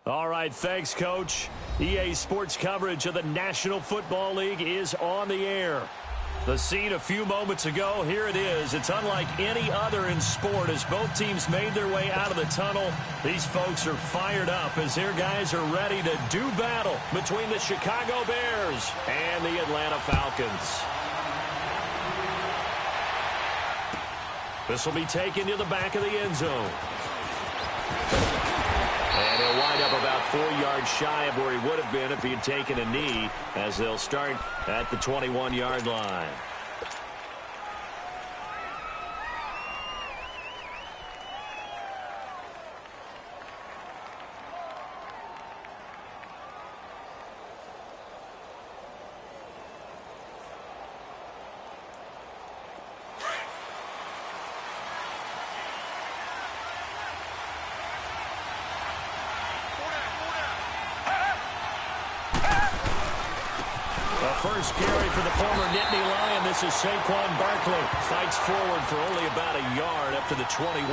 All right, thanks, Coach. EA Sports coverage of the National Football League is on the air. The scene a few moments ago, here it is. It's unlike any other in sport as both teams made their way out of the tunnel. These folks are fired up as their guys are ready to do battle between the Chicago Bears and the Atlanta Falcons. This will be taken to the back of the end zone. And he'll wind up about 4 yards shy of where he would have been if he had taken a knee, as they'll start at the 21-yard line. First carry for the former Nittany Lion. This is Saquon Barkley. Fights forward for only about a yard up to the 21.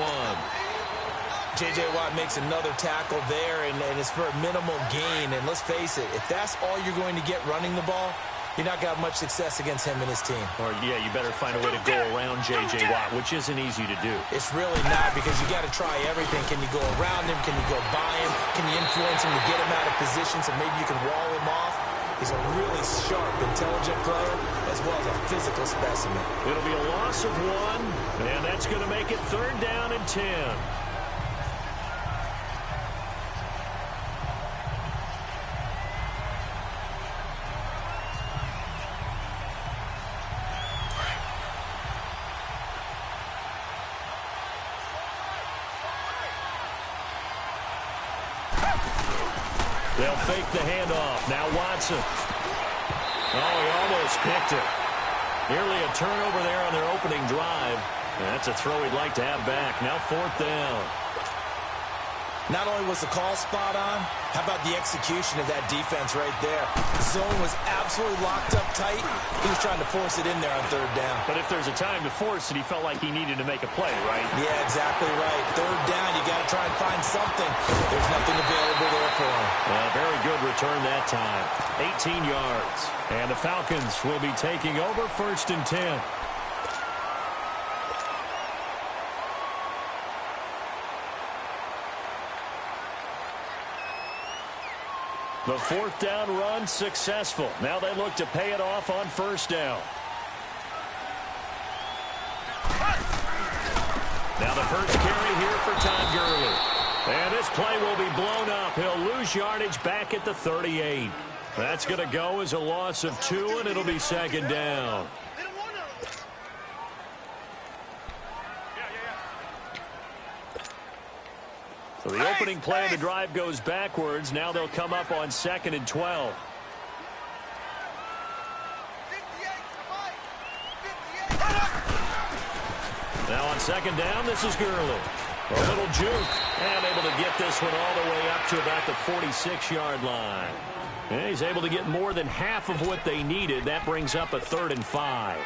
J.J. Watt makes another tackle there, and it's for a minimal gain. And let's face it, if that's all you're going to get running the ball, you're not going to have much success against him and his team. Or, yeah, you better find a way to go around J.J. Watt, which isn't easy to do. It's really not, because you got to try everything. Can you go around him? Can you go by him? Can you influence him to get him out of position so maybe you can wall him off? He's a really sharp, intelligent player, as well as a physical specimen. It'll be a loss of 1, and that's going to make it 3rd down and 10. They'll fake the handoff. Now Watson. Oh, he almost picked it. Nearly a turnover there on their opening drive. And that's a throw he'd like to have back. Now 4th down. Not only was the call spot on, how about the execution of that defense right there? The zone was absolutely locked up tight. He was trying to force it in there on 3rd down. But if there's a time to force it, he felt like he needed to make a play, right? Yeah, exactly right. 3rd down, you got to try and find something. There's nothing available there for him. Very good return that time. 18 yards. And the Falcons will be taking over 1st and 10. The 4th down run successful. Now they look to pay it off on 1st down. Now the first carry here for Todd Gurley. And this play will be blown up. He'll lose yardage back at the 38. That's going to go as a loss of 2, and it'll be 2nd down. So the opening play of the drive goes backwards. Now they'll come up on 2nd and 12. Now on 2nd down, this is Gurley. A little juke, and able to get this one all the way up to about the 46-yard line. And he's able to get more than half of what they needed. That brings up a 3rd and 5.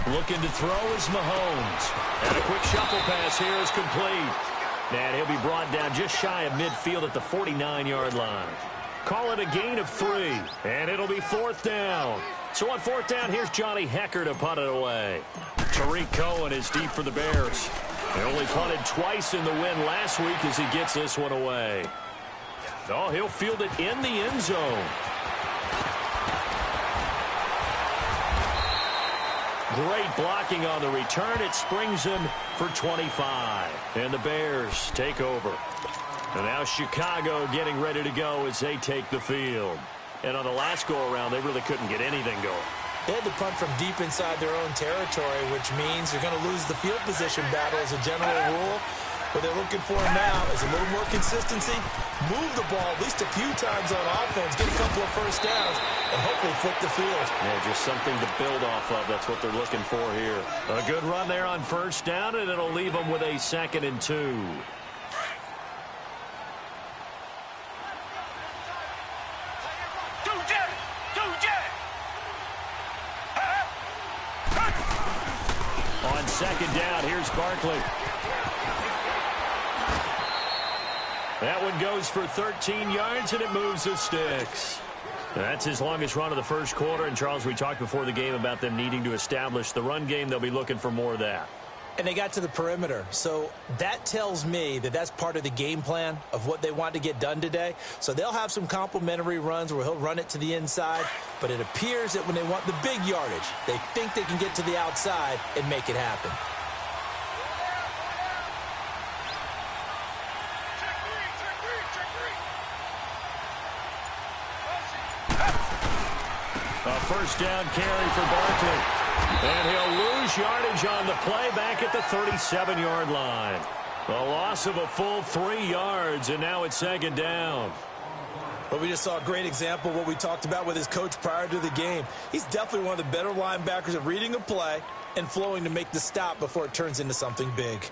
Looking to throw is Mahomes. And a quick shuffle pass here is complete. And he'll be brought down just shy of midfield at the 49-yard line. Call it a gain of 3. And it'll be 4th down. So on 4th down, here's Johnny Hecker to punt it away. Tariq Cohen is deep for the Bears. They only punted twice in the win last week as he gets this one away. Oh, he'll field it in the end zone. Great blocking on the return. It springs him for 25. And the Bears take over. And now Chicago getting ready to go as they take the field. And on the last go-around, they really couldn't get anything going. They had to punt from deep inside their own territory, which means you're going to lose the field position battle as a general rule. What they're looking for now is a little more consistency, move the ball at least a few times on offense, get a couple of first downs, and hopefully flip the field. Yeah, just something to build off of. That's what they're looking for here. A good run there on 1st down, and it'll leave them with a 2nd and 2. On second down, here's Barkley. That one goes for 13 yards, and it moves the sticks. That's his longest run of the first quarter. And, Charles, we talked before the game about them needing to establish the run game. They'll be looking for more of that. And they got to the perimeter. So that tells me that that's part of the game plan of what they want to get done today. So they'll have some complementary runs where he'll run it to the inside. But it appears that when they want the big yardage, they think they can get to the outside and make it happen. A first down carry for Barkley. And he'll lose yardage on the play back at the 37-yard line. A loss of a full 3 yards, and now it's second down. But we just saw a great example of what we talked about with his coach prior to the game. He's definitely one of the better linebackers at reading a play and flowing to make the stop before it turns into something big.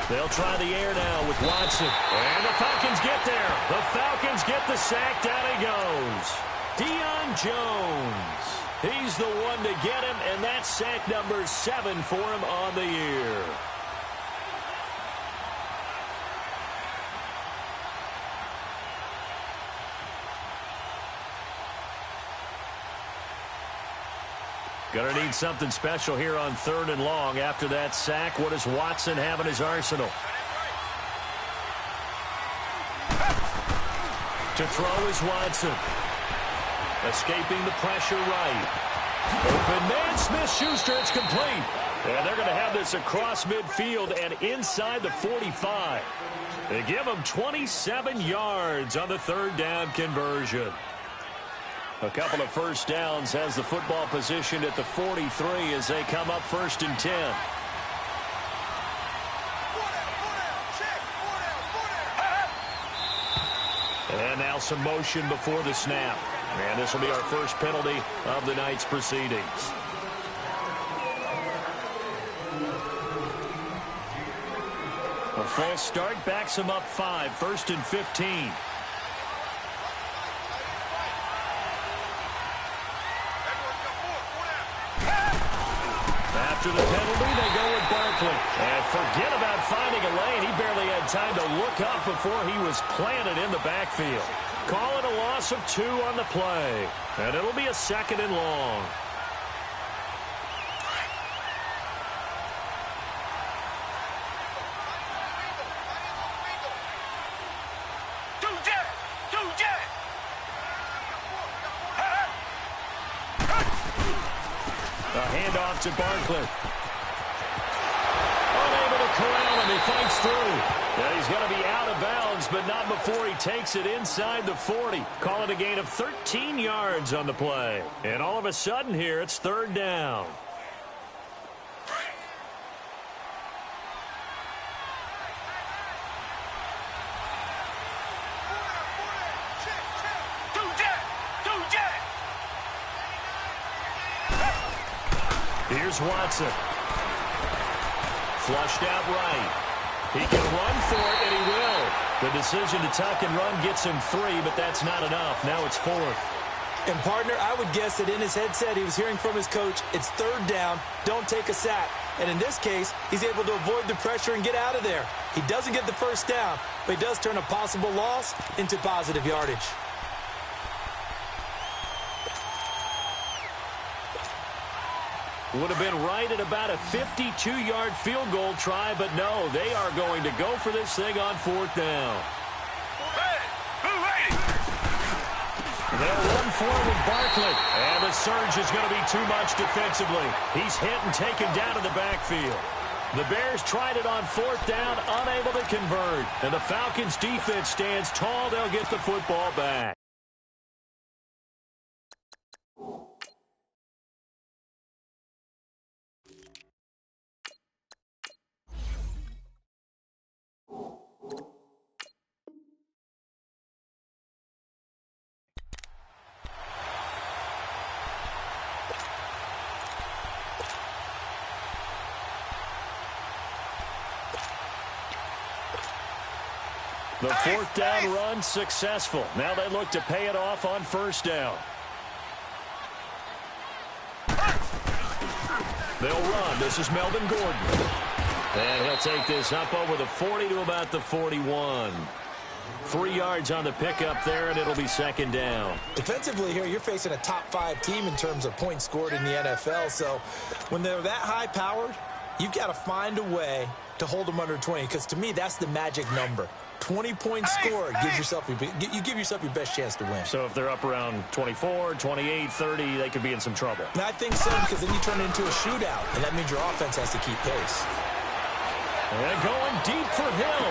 They'll try the air now with Watson. And the Falcons get there. The Falcons get the sack. Down he goes. Deion Jones. He's the one to get him, and that's sack number 7 for him on the year. Gonna need something special here on 3rd and long. After that sack, what does Watson have in his arsenal? To throw is Watson. Escaping the pressure right. Open man, Smith-Schuster, it's complete. And they're going to have this across midfield and inside the 45. They give him 27 yards on the 3rd down conversion. A couple of first downs has the football positioned at the 43 as they come up 1st and 10. And now some motion before the snap. And this will be our first penalty of the night's proceedings. A false start backs him up 5, 1st and 15. After the penalty, they go with Barkley. And forget about finding a lane. He barely had time to look up before he was planted in the backfield. Call it a loss of 2 on the play. And it'll be a 2nd and long. A handoff to Barkley. Unable to corral him. He fights through. And he's going to be out of bounds, but not before he takes it inside the 40. Call it a gain of 13 yards on the play. And all of a sudden here, it's 3rd down. Here's Watson. Flushed out right. He can run for it, and he will. The decision to tuck and run gets him 3, but that's not enough. Now it's 4th. And, partner, I would guess that in his headset he was hearing from his coach, it's 3rd down, don't take a sack. And in this case, he's able to avoid the pressure and get out of there. He doesn't get the first down, but he does turn a possible loss into positive yardage. Would have been right at about a 52-yard field goal try, but no, they are going to go for this thing on 4th down. They'll run forward with Barkley, and the surge is going to be too much defensively. He's hit and taken down to the backfield. The Bears tried it on 4th down, unable to convert, and the Falcons' defense stands tall. They'll get the football back. The fourth down run successful. Now they look to pay it off on first down. They'll run. This is Melvin Gordon. And he'll take this up over the 40 to about the 41. 3 yards on the pickup there, and it'll be second down. Defensively here, you're facing a top-5 team in terms of points scored in the NFL. So when they're that high-powered, you've got to find a way to hold them under 20, because to me, that's the magic number. 20 points scored, you give yourself your best chance to win. So if they're up around 24, 28, 30, they could be in some trouble. And I think so, because then you turn it into a shootout, and that means your offense has to keep pace. And going deep for Hill.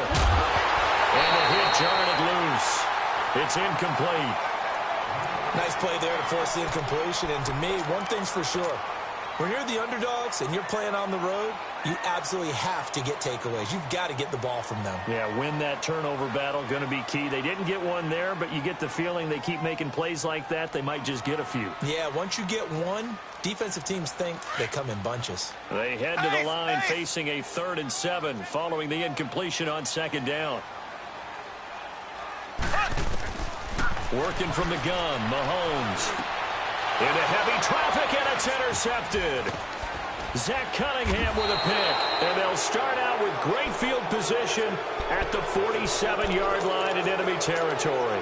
And a hit jarred it loose. It's incomplete. Nice play there to force the incompletion. And to me, one thing's for sure. When you're the underdogs and you're playing on the road, you absolutely have to get takeaways. You've got to get the ball from them. Yeah, win that turnover battle, going to be key. They didn't get one there, but you get the feeling they keep making plays like that, they might just get a few. Yeah, once you get one, defensive teams think they come in bunches. They head to the line facing a 3rd and 7 following the incompletion on second down. Working from the gun, Mahomes. Into heavy traffic, and it's intercepted. Zach Cunningham with a pick. And they'll start out with great field position at the 47-yard line in enemy territory.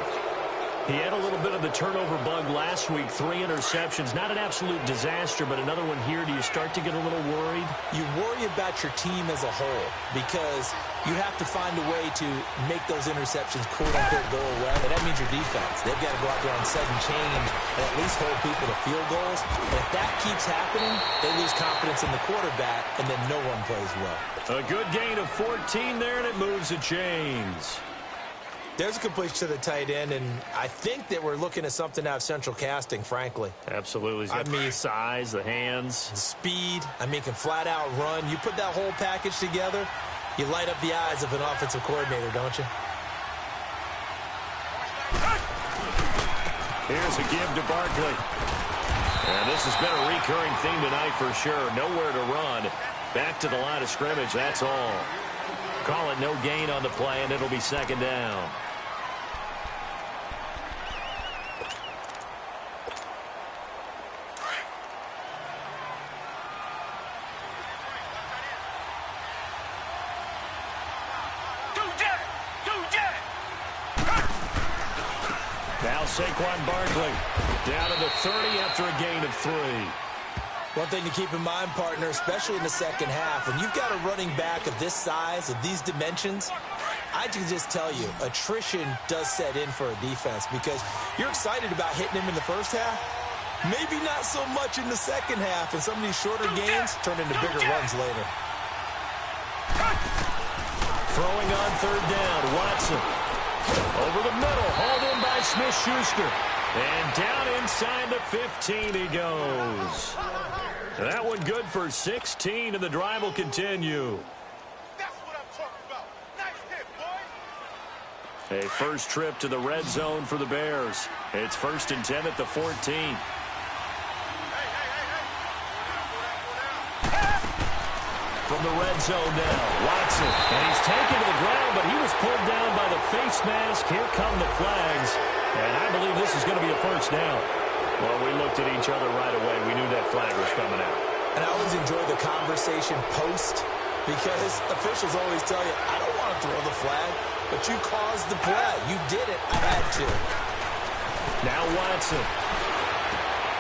He had a little bit of the turnover bug last week, 3 interceptions. Not an absolute disaster, but another one here. Do you start to get a little worried? You worry about your team as a whole because you have to find a way to make those interceptions quote-unquote go away. And that means your defense. They've got to go out there and set and change and at least hold people to field goals. And if that keeps happening, they lose confidence in the quarterback, and then no one plays well. A good gain of 14 there, and it moves the chains. There's a completion to the tight end, and I think that we're looking at something out of central casting, frankly. Absolutely. I mean, size, the hands. Speed. I mean, can flat out run. You put that whole package together, you light up the eyes of an offensive coordinator, don't you? Here's a give to Barkley. And this has been a recurring theme tonight for sure. Nowhere to run. Back to the line of scrimmage, that's all. Call it no gain on the play, and it'll be second down. Now Saquon Barkley down to the 30 after a gain of 3. One thing to keep in mind, partner, especially in the second half, when you've got a running back of this size, of these dimensions, I can just tell you, attrition does set in for a defense because you're excited about hitting him in the first half. Maybe not so much in the second half, and some of these shorter gains turn into bigger runs later. Throwing on third down, Watson. Over the middle, hauled in by Smith-Schuster. And down inside the 15 he goes. That one good for 16, and the drive will continue. That's what I'm talking about. Nice hit, boy. A first trip to the red zone for the Bears. It's 1st and 10 at the 14. From the red zone now, Watson. And he's taken to the ground, but he was pulled down by the face mask. Here come the flags. And I believe this is going to be a first down. Well, we looked at each other right away. We knew that flag was coming out. And I always enjoy the conversation post because officials always tell you, I don't want to throw the flag, but you caused the play. You did it. I had to. Now Watson.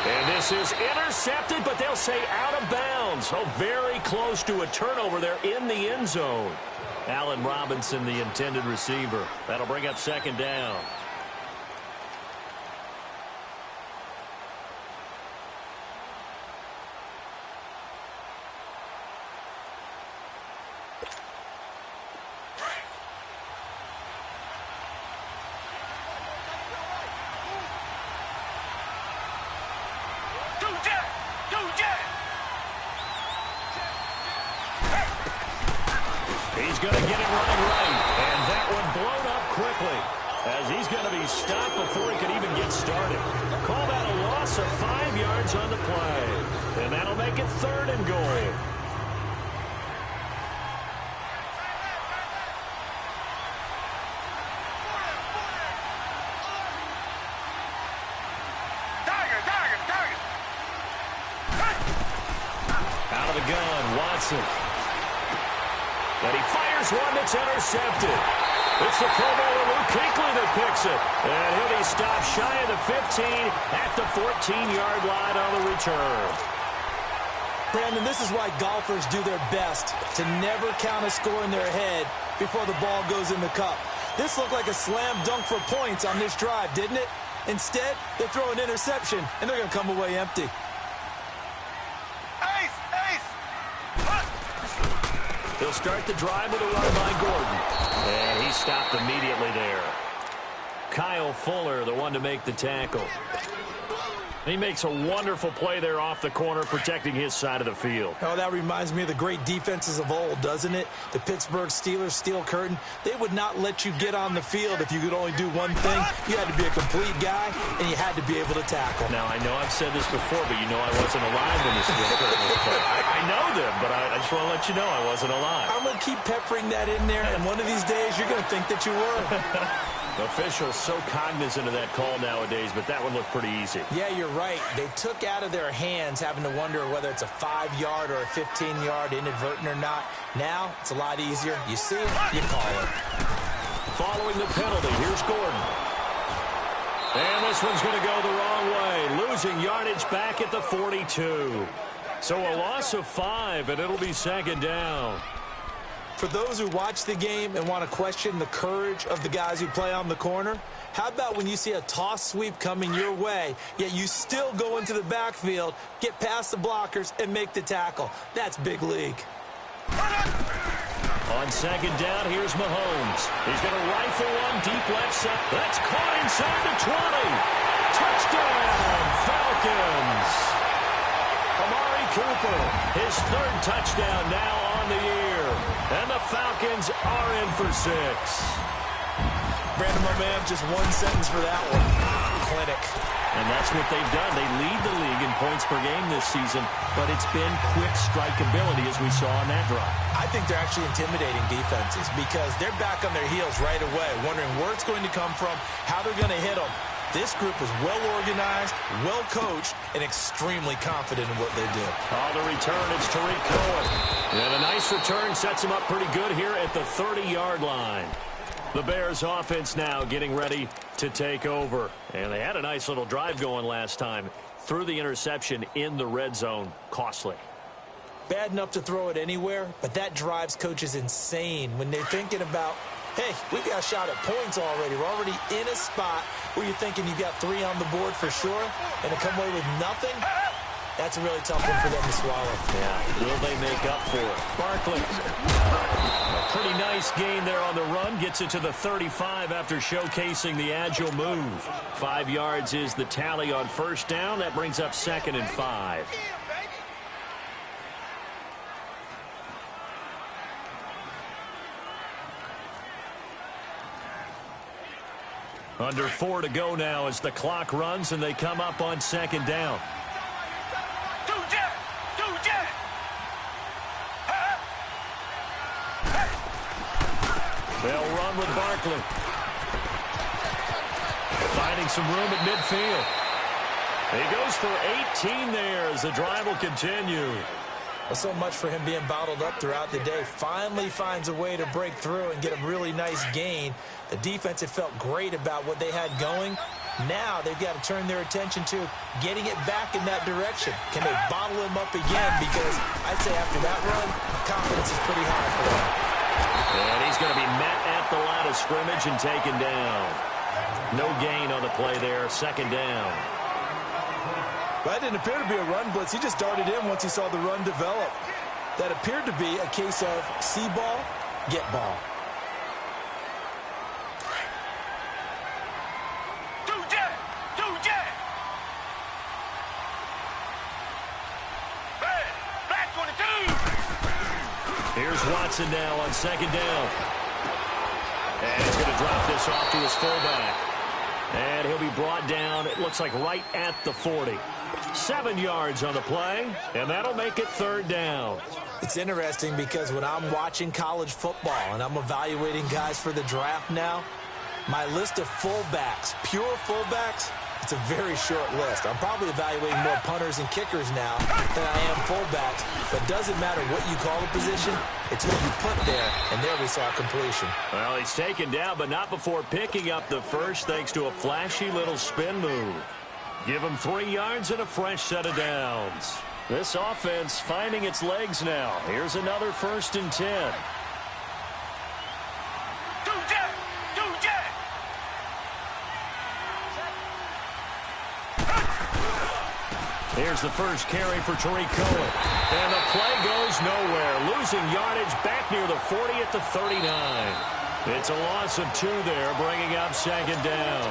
And this is intercepted, but they'll say out of bounds. Oh, very close to a turnover there in the end zone. Allen Robinson, the intended receiver. That'll bring up second down. He's going to get it running right. And that one blown up quickly as he's going to be stopped before he could even get started. Call that a loss of 5 yards on the play. And that'll make it 3rd and goal. the gun, Watson. And he fires one that's intercepted. It's the Pro Bowler Luke Kuechly that picks it. And he'll be stopped shy of the 15 at the 14-yard line on the return. Brandon, this is why golfers do their best to never count a score in their head before the ball goes in the cup. This looked like a slam dunk for points on this drive, didn't it? Instead, they throw an interception, and they're going to come away empty. Ace! Ace! He'll start the drive with a run by Gordon. And he's stopped immediately there. Kyle Fuller, the one to make the tackle. He makes a wonderful play there off the corner, protecting his side of the field. Oh, that reminds me of the great defenses of old, doesn't it? The Pittsburgh Steelers steel curtain. They would not let you get on the field if you could only do one thing. You had to be a complete guy, and you had to be able to tackle. Now, I know I've said this before, but you know I wasn't alive when the steel curtain was put. I know them, but I just want to let you know I wasn't alive. I'm going to keep peppering that in there, and one of these days you're going to think that you were. Officials so cognizant of that call nowadays, but that one looked pretty easy. Yeah, you're right. They took out of their hands having to wonder whether it's a 5-yard or a 15-yard, inadvertent or not. Now, it's a lot easier. You see it, you call it. Following the penalty, here's Gordon. And this one's going to go the wrong way, losing yardage back at the 42. So a loss of 5, and it'll be second down. For those who watch the game and want to question the courage of the guys who play on the corner, how about when you see a toss sweep coming your way, yet you still go into the backfield, get past the blockers, and make the tackle? That's big league. On second down, here's Mahomes. He's going to rifle one deep left side. That's caught inside the 20. Touchdown, Falcons. Amari Cooper, his third touchdown now on the year. And the Falcons are in for 6. Brandon, my man, just one sentence for that one. Clinic. And that's what they've done. They lead the league in points per game this season, but it's been quick strikeability as we saw on that drive. I think they're actually intimidating defenses because they're back on their heels right away, wondering where it's going to come from, how they're going to hit them. This group is well-organized, well-coached, and extremely confident in what they do. Oh, the return is Tariq Cohen. And a nice return sets him up pretty good here at the 30-yard line. The Bears offense now getting ready to take over. And they had a nice little drive going last time. Threw the interception in the red zone. Costly. Bad enough to throw it anywhere, but that drives coaches insane when they're thinking about, hey, we got a shot at points already. We're already in a spot where you're thinking you got 3 on the board for sure, and to come away with nothing, that's a really tough one for them to swallow. Yeah, will they make up for it? Barkley. A pretty nice gain there on the run. Gets it to the 35 after showcasing the agile move. 5 yards is the tally on first down. That brings up 2nd and 5. Under 4 to go now as the clock runs and they come up on 2nd down. They'll run with Barkley. Finding some room at midfield. He goes for 18 there as the drive will continue. Well, so much for him being bottled up throughout the day. Finally finds a way to break through and get a really nice gain. The defense had felt great about what they had going. Now they've got to turn their attention to getting it back in that direction. Can they bottle him up again? Because I'd say after that run, confidence is pretty high for them. And he's going to be met at the line of scrimmage and taken down. No gain on the play there. 2nd down. That didn't appear to be a run blitz. He just darted in once he saw the run develop. That appeared to be a case of see ball, get ball. Here's Watson now on 2nd down. And he's going to drop this off to his fullback. And he'll be brought down, it looks like right at the 40. 7 yards on the play, and that'll make it 3rd down. It's interesting because when I'm watching college football and I'm evaluating guys for the draft now, my list of fullbacks, pure fullbacks, It's a very short list. I'm probably evaluating more punters and kickers now than I am fullbacks, but it doesn't matter what you call the position. It's what you put there, and there we saw completion. Well, he's taken down, but not before picking up the first thanks to a flashy little spin move. Give him 3 yards and a fresh set of downs. This offense finding its legs now. Here's another 1st and 10. Here's the first carry for Tariq Cohen. And the play goes nowhere. Losing yardage back near the 40 at the 39. It's a loss of 2 there, bringing up 2nd down.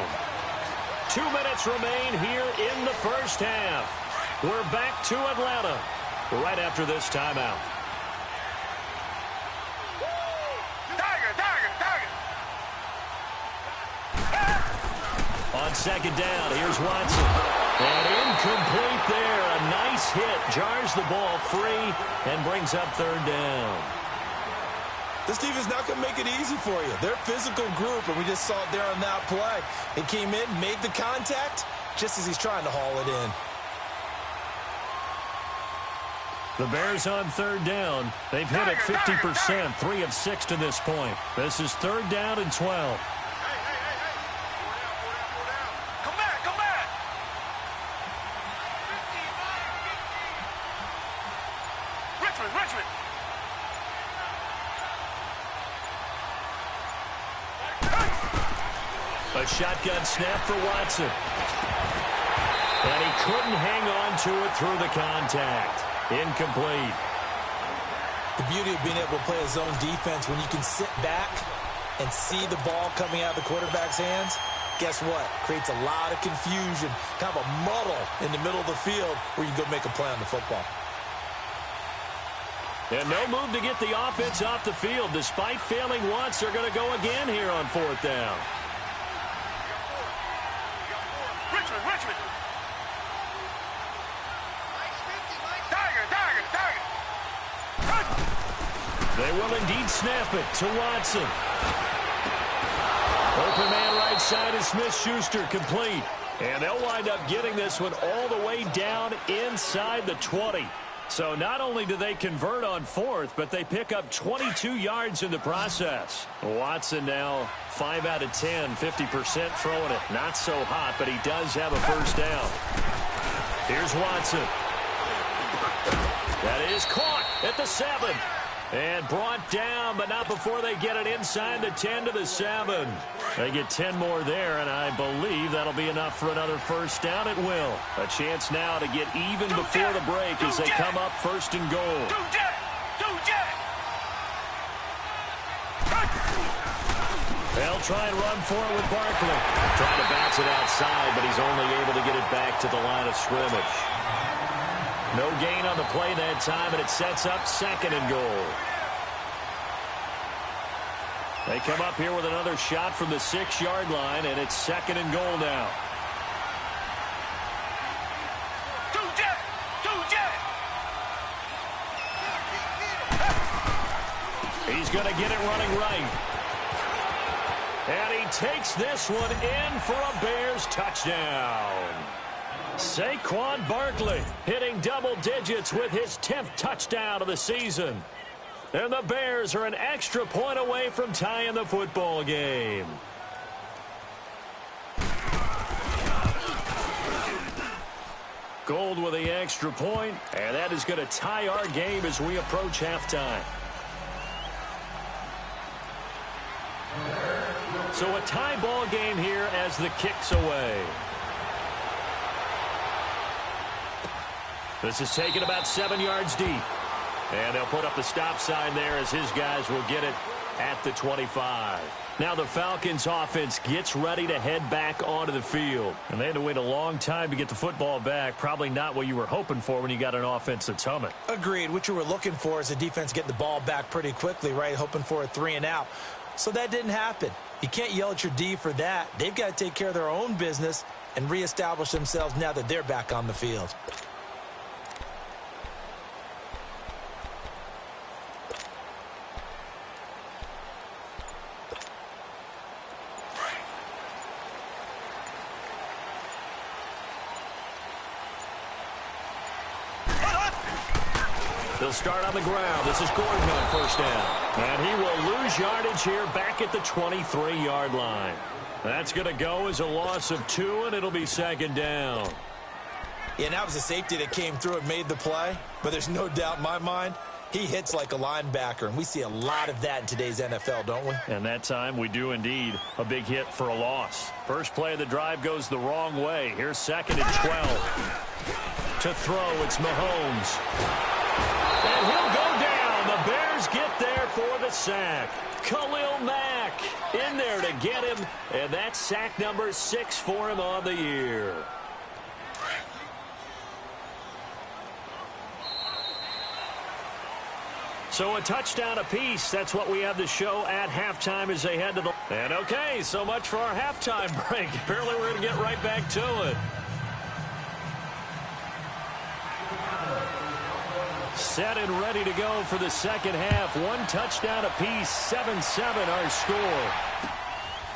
2 minutes remain here in the first half. We're back to Atlanta right after this timeout. On 2nd down, here's Watson. And incomplete there. A nice hit. Jars the ball free and brings up 3rd down. This defense not going to make it easy for you. They're a physical group, and we just saw it there on that play. It came in, made the contact, just as he's trying to haul it in. The Bears on 3rd down. They've hit it 50%, 3 of 6 to this point. This is 3rd down and 12. A shotgun snap for Watson. And he couldn't hang on to it through the contact. Incomplete. The beauty of being able to play a zone defense when you can sit back and see the ball coming out of the quarterback's hands, guess what? Creates a lot of confusion, kind of a muddle in the middle of the field where you go make a play on the football. And no move to get the offense off the field. Despite failing once, they're going to go again here on 4th down. Richmond. They will indeed snap it to Watson. Open man right side is Smith-Schuster, complete. And they'll wind up getting this one all the way down inside the 20. So not only do they convert on 4th, but they pick up 22 yards in the process. Watson now 5 out of 10, 50% throwing it. Not so hot, but he does have a 1st down. Here's Watson. That is caught at the 7. And brought down, but not before they get it inside the 10 to the 7. They get 10 more there, and I believe that'll be enough for another 1st down. It will. A chance now to get even before the break as they come up 1st and goal. They'll try and run for it with Barkley. Trying to bounce it outside, but he's only able to get it back to the line of scrimmage. No gain on the play that time, and it sets up 2nd and goal. They come up here with another shot from the 6-yard line, and it's 2nd and goal now. He's going to get it running right. And he takes this one in for a Bears touchdown. Saquon Barkley hitting double digits with his 10th touchdown of the season. And the Bears are an extra point away from tying the football game. Gold with the extra point, and that is going to tie our game as we approach halftime. So a tie ball game here as the kick's away. This is taken about 7 yards deep. And they'll put up the stop sign there as his guys will get it at the 25. Now the Falcons offense gets ready to head back onto the field. And they had to wait a long time to get the football back. Probably not what you were hoping for when you got an offense that's humming. Agreed. What you were looking for is a defense getting the ball back pretty quickly, right? Hoping for a 3 and out. So that didn't happen. You can't yell at your D for that. They've got to take care of their own business and reestablish themselves now that they're back on the field. He'll start on the ground. This is Gordon on first down. And he will lose yardage here back at the 23-yard line. That's going to go as a loss of 2, and it'll be second down. Yeah, and that was a safety that came through and made the play. But there's no doubt in my mind, he hits like a linebacker. And we see a lot of that in today's NFL, don't we? And that time we do indeed a big hit for a loss. First play of the drive goes the wrong way. Here's second and 12. To throw, it's Mahomes. And he'll go down. The Bears get there for the sack. Khalil Mack in there to get him. And that's sack number 6 for him on the year. So a touchdown apiece. That's what we have to show at halftime as they head to the... And okay, so much for our halftime break. Apparently we're going to get right back to it. Set and ready to go for the second half. 1 touchdown apiece, 7-7 our score.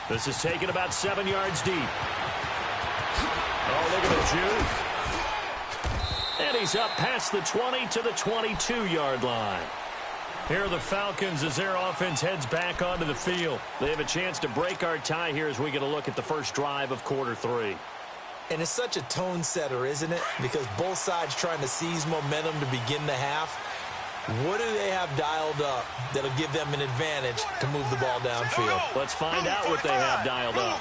This is taken about 7 yards deep. Oh, look at the juke. And he's up past the 20 to the 22-yard line. Here are the Falcons as their offense heads back onto the field. They have a chance to break our tie here as we get a look at the first drive of quarter 3. And it's such a tone setter, isn't it? Because both sides trying to seize momentum to begin the half. What do they have dialed up that'll give them an advantage to move the ball downfield? Let's find out what they have dialed up.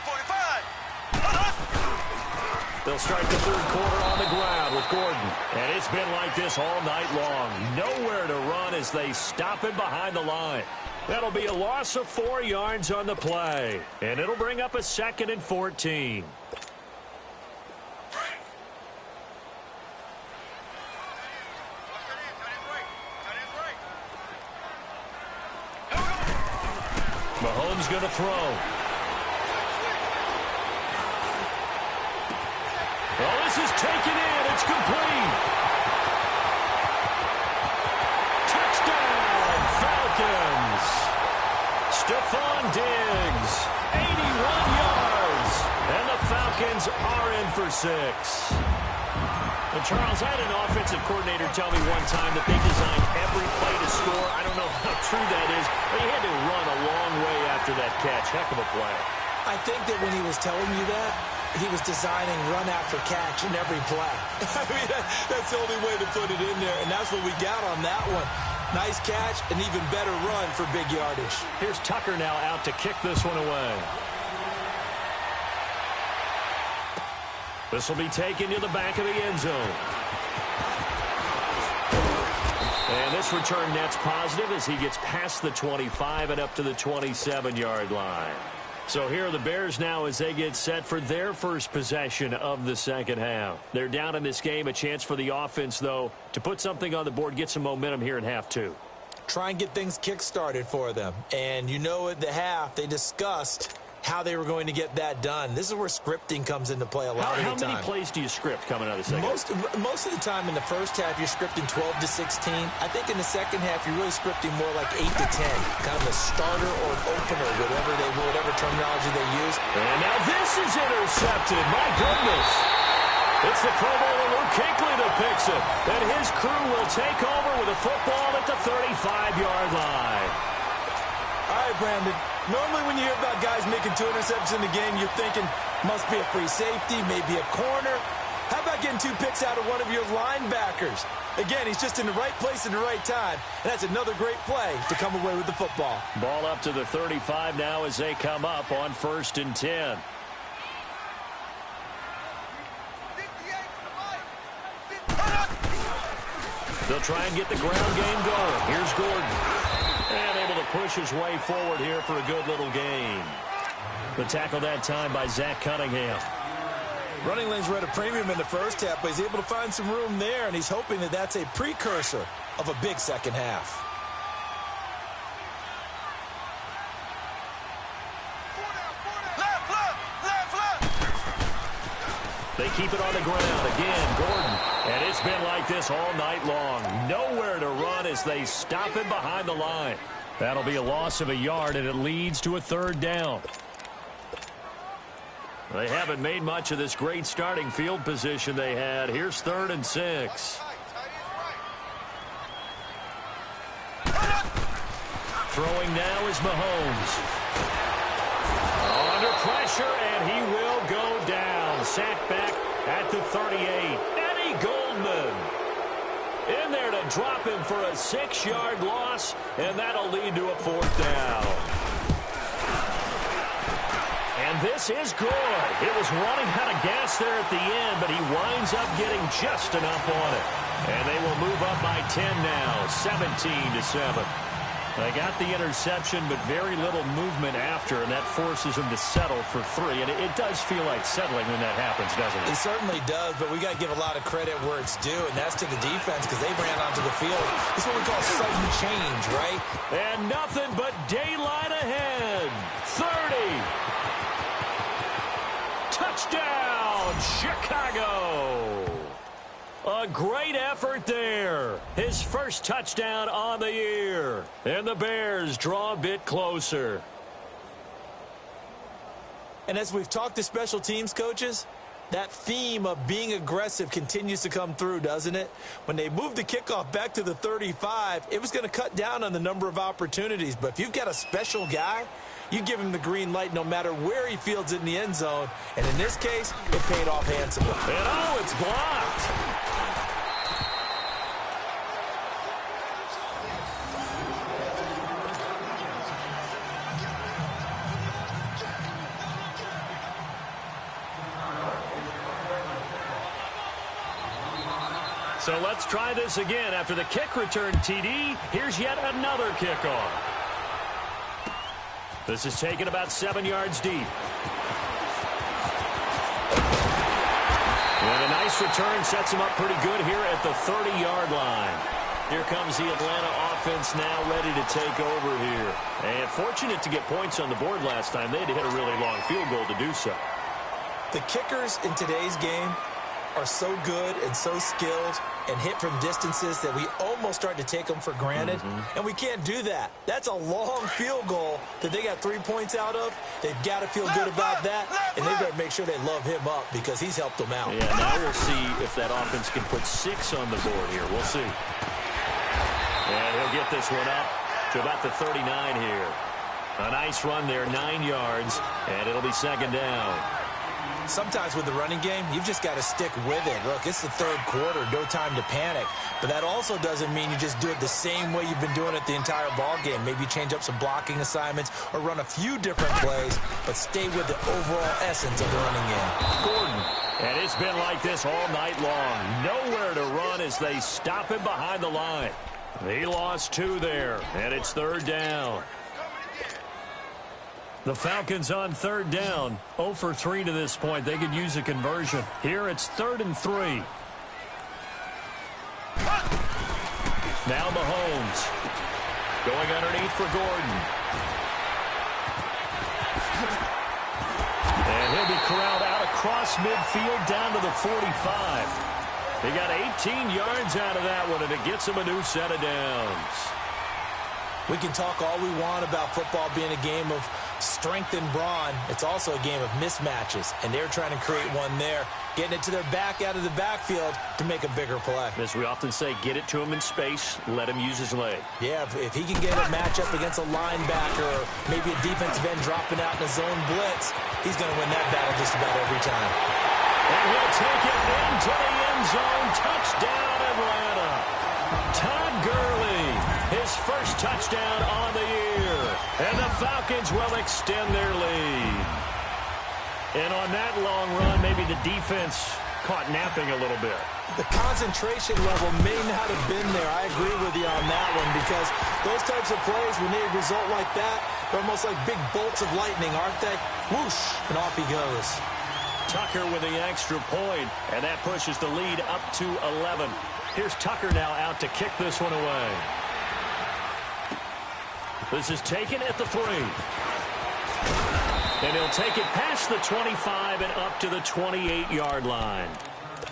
They'll start the third quarter on the ground with Gordon. And it's been like this all night long. Nowhere to run as they stop him behind the line. That'll be a loss of 4 yards on the play. And it'll bring up a 2nd and 14. Mahomes going to throw. Well, this is taken in. It's complete. Touchdown, Falcons. Stephon Diggs, 81 yards. And the Falcons are in for 6. And Charles, I had an offensive coordinator tell me one time that they designed every play to score. I don't know how true that is, but he had to run a long way after that catch. Heck of a play. I think that when he was telling you that, he was designing run after catch in every play. I mean, that's the only way to put it in there, and that's what we got on that one. Nice catch, an even better run for big yardage. Here's Tucker now out to kick this one away. This will be taken to the back of the end zone. And this return net's positive as he gets past the 25 and up to the 27-yard line. So here are the Bears now as they get set for their first possession of the second half. They're down in this game. A chance for the offense, though, to put something on the board, get some momentum here in half 2. Try and get things kick-started for them. And you know at the half, they discussed how they were going to get that done. This is where scripting comes into play a lot of the time. How many plays do you script coming out of the second half? Most of the time in the first half, you're scripting 12 to 16. I think in the second half, you're really scripting more like 8 to 10. Kind of a starter or an opener, whatever terminology they use. And now this is intercepted. My goodness. It's the Pro Bowler Luke Kuechly that picks it. And his crew will take over with a football at the 35-yard line. All right, Brandon. Normally when you hear about guys making 2 interceptions in the game, you're thinking must be a free safety, maybe a corner. How about getting 2 picks out of one of your linebackers? Again, he's just in the right place at the right time, and that's another great play to come away with the football. Ball up to the 35 now as they come up on 1st and 10. They'll try and get the ground game going. Here's Gordon. And able to push his way forward here for a good little gain. The tackle that time by Zach Cunningham. Running lanes were at a premium in the first half, but he's able to find some room there, and he's hoping that that's a precursor of a big second half. They keep it on the ground. Again, Gordon. And it's been like this all night long. Nowhere to run as they stop him behind the line. That'll be a loss of a yard, and it leads to a 3rd down. They haven't made much of this great starting field position they had. Here's 3rd and 6. Throwing now is Mahomes. Under pressure, and he will go down. Sacked back at the 38. Eddie Goldman in there to drop him for a 6-yard loss, and that'll lead to a 4th down. And this is good. It was running out of gas there at the end, but he winds up getting just enough on it. And they will move up by 10 now, 17-7. They got the interception, but very little movement after, and that forces them to settle for 3. And it does feel like settling when that happens, doesn't it? It certainly does, but we got to give a lot of credit where it's due, and that's to the defense because they ran onto the field. This is what we call sudden change, right? And nothing but daylight ahead. 30. Touchdown, Chicago. A great effort there. His first touchdown on the year. And the Bears draw a bit closer. And as we've talked to special teams coaches, that theme of being aggressive continues to come through, doesn't it? When they moved the kickoff back to the 35, it was going to cut down on the number of opportunities. But if you've got a special guy, you give him the green light no matter where he fields it in the end zone. And in this case, it paid off handsomely. And oh, it's blocked. So let's try this again. After the kick return TD, here's yet another kickoff. This is taken about 7 yards deep. And a nice return sets him up pretty good here at the 30-yard line. Here comes the Atlanta offense now ready to take over here. And fortunate to get points on the board last time. They had to hit a really long field goal to do so. The kickers in today's game are so good and so skilled and hit from distances that we almost start to take them for granted. And we can't do that. That's a long field goal that they got 3 points out of. They've got to feel good about that, and they better make sure they love him up because he's helped them out. Yeah, now we'll see if that offense can put 6 on the board here. We'll see. And he'll get this one up to about the 39 here. A nice run there, 9 yards, and it'll be 2nd down. Sometimes with the running game, you've just got to stick with it. Look, it's the 3rd quarter, no time to panic. But that also doesn't mean you just do it the same way you've been doing it the entire ball game. Maybe change up some blocking assignments or run a few different plays, but stay with the overall essence of the running game. Gordon. And it's been like this all night long. Nowhere to run as they stop him behind the line. He lost 2 there, and it's 3rd down. The Falcons on 3rd down. 0 for 3 to this point. They could use a conversion. Here it's 3rd and 3. Now Mahomes. Going underneath for Gordon. And he'll be corralled out across midfield down to the 45. He got 18 yards out of that one, and it gets him a new set of downs. We can talk all we want about football being a game of strength and brawn. It's also a game of mismatches, and they're trying to create one there, getting it to their back out of the backfield to make a bigger play. As we often say, get it to him in space, let him use his leg. Yeah, if he can get a matchup against a linebacker or maybe a defensive end dropping out in a zone blitz, he's going to win that battle just about every time. And he'll take it into the end zone. Touchdown, Atlanta. Todd Gurley, his first touchdown on the year. And the Falcons will extend their lead. And on that long run, maybe the defense caught napping a little bit. The concentration level may not have been there. I agree with you on that one because those types of plays, when they result like that, they're almost like big bolts of lightning, aren't they? Whoosh, and off he goes. Tucker with the extra point, and that pushes the lead up to 11. Here's Tucker now out to kick this one away. This is taken at the 3. And he'll take it past the 25 and up to the 28-yard line.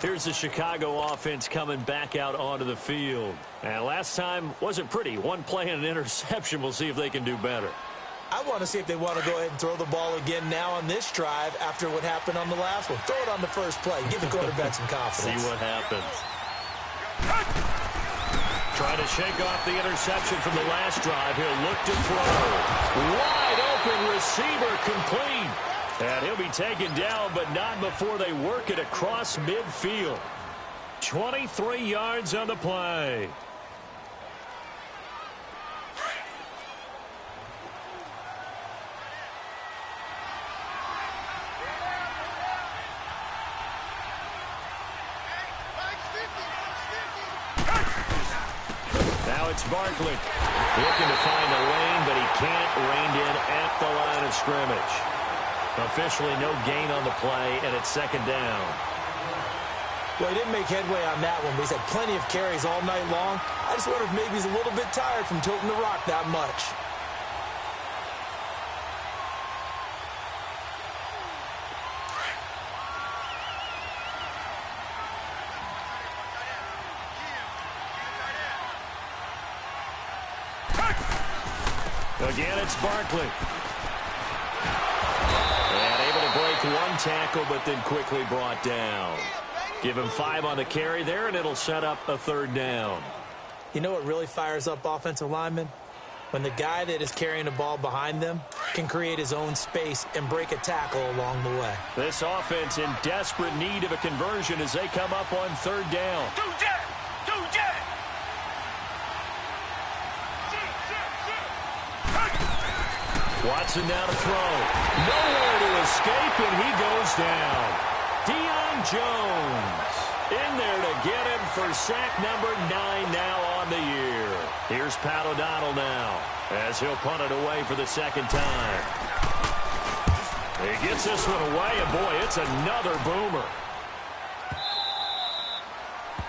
Here's the Chicago offense coming back out onto the field. And last time wasn't pretty. One play and an interception. We'll see if they can do better. I want to see if they want to go ahead and throw the ball again now on this drive after what happened on the last one. Throw it on the first play. Give the quarterback some confidence. See what happens. Tries Trying to shake off the interception from the last drive. He'll look to throw. Wide open receiver complete. And he'll be taken down, but not before they work it across midfield. 23 yards on the play. Now it's Barkley looking to find a lane, but he can't rein in at the line of scrimmage. Officially no gain on the play, and it's second down. Well, he didn't make headway on that one, but he's had plenty of carries all night long. I just wonder if maybe he's a little bit tired from tilting the rock that much. Again, it's Barkley. And able to break one tackle, but then quickly brought down. Give him 5 on the carry there, and it'll set up a third down. You know what really fires up offensive linemen? When the guy that is carrying the ball behind them can create his own space and break a tackle along the way. This offense in desperate need of a conversion as they come up on third down. Watson now to throw. Nowhere to escape, and he goes down. Deion Jones in there to get him for sack number 9 now on the year. Here's Pat O'Donnell now as he'll punt it away for the second time. He gets this one away, and boy, it's another boomer.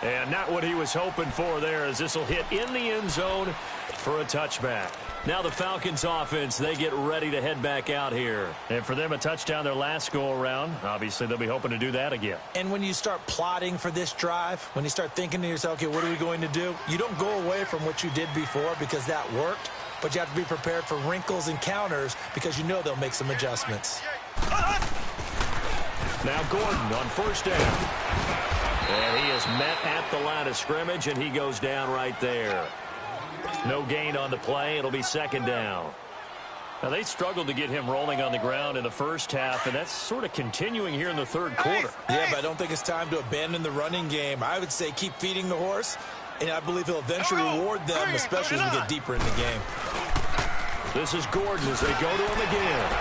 And not what he was hoping for there, as this will hit in the end zone for a touchback. Now the Falcons offense, they get ready to head back out here. And for them, a touchdown their last go-around. Obviously, they'll be hoping to do that again. And when you start plotting for this drive, when you start thinking to yourself, okay, what are we going to do? You don't go away from what you did before because that worked, but you have to be prepared for wrinkles and counters because you know they'll make some adjustments. Now Gordon on first down. And he is met at the line of scrimmage, and he goes down right there. No gain on the play. It'll be second down. Now, they struggled to get him rolling on the ground in the first half, and that's sort of continuing here in the third quarter. Yeah, but I don't think it's time to abandon the running game. I would say keep feeding the horse, and I believe he'll eventually reward them, especially as we get deeper in the game. This is Gordon as they go to him again.